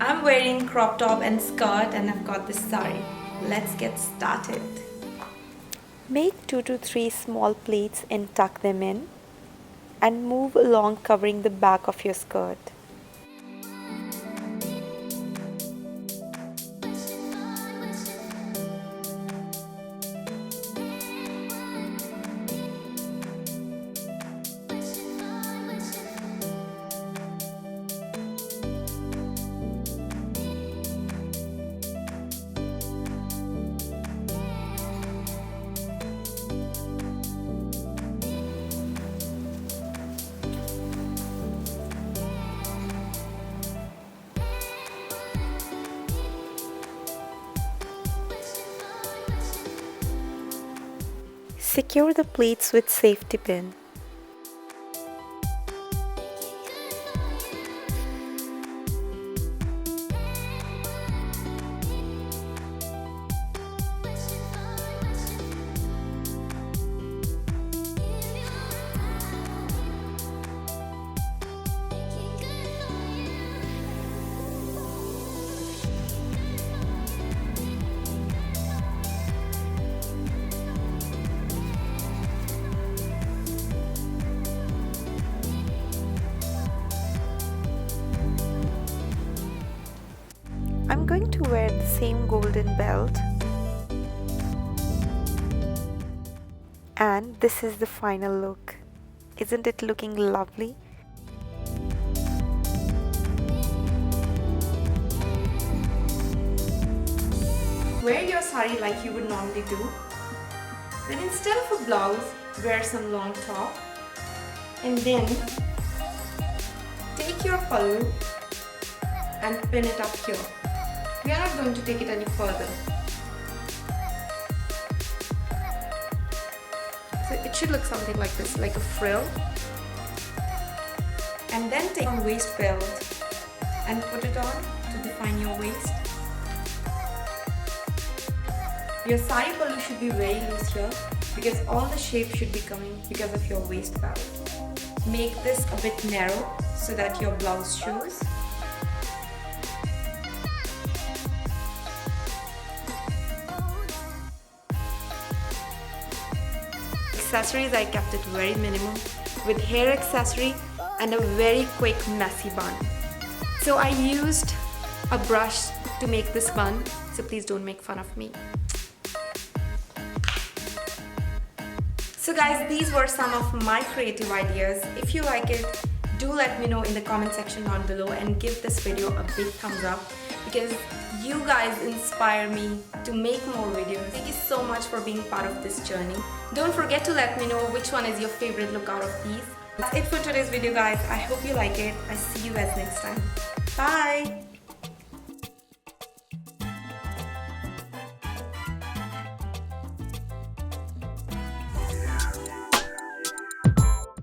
I'm wearing crop top and skirt and I've got this sari. Let's get started. Make 2 to 3 small pleats and tuck them in and move along covering the back of your skirt. Secure the pleats with safety pin. I'm going to wear the same golden belt, and this is the final look. Isn't it looking lovely? Wear your sari like you would normally do. Then instead of a blouse, wear some long top. And then take your pallu and pin it up here. We are not going to take it any further. So it should look something like this, like a frill. And then take a waist belt and put it on to define your waist. Your sari pallu should be very loose here because all the shape should be coming because of your waist belt. Make this a bit narrow so that your blouse shows. Accessories, I kept it very minimum with hair accessory and a very quick messy bun. So I used a brush to make this bun, so please don't make fun of me. So guys, these were some of my creative ideas. If you like it, do let me know in the comment section down below and give this video a big thumbs up because you guys inspire me to make more videos. Thank you so much for being part of this journey. Don't forget to let me know which one is your favorite look out of these. That's it for today's video guys. I hope you like it. I see you guys next time. Bye!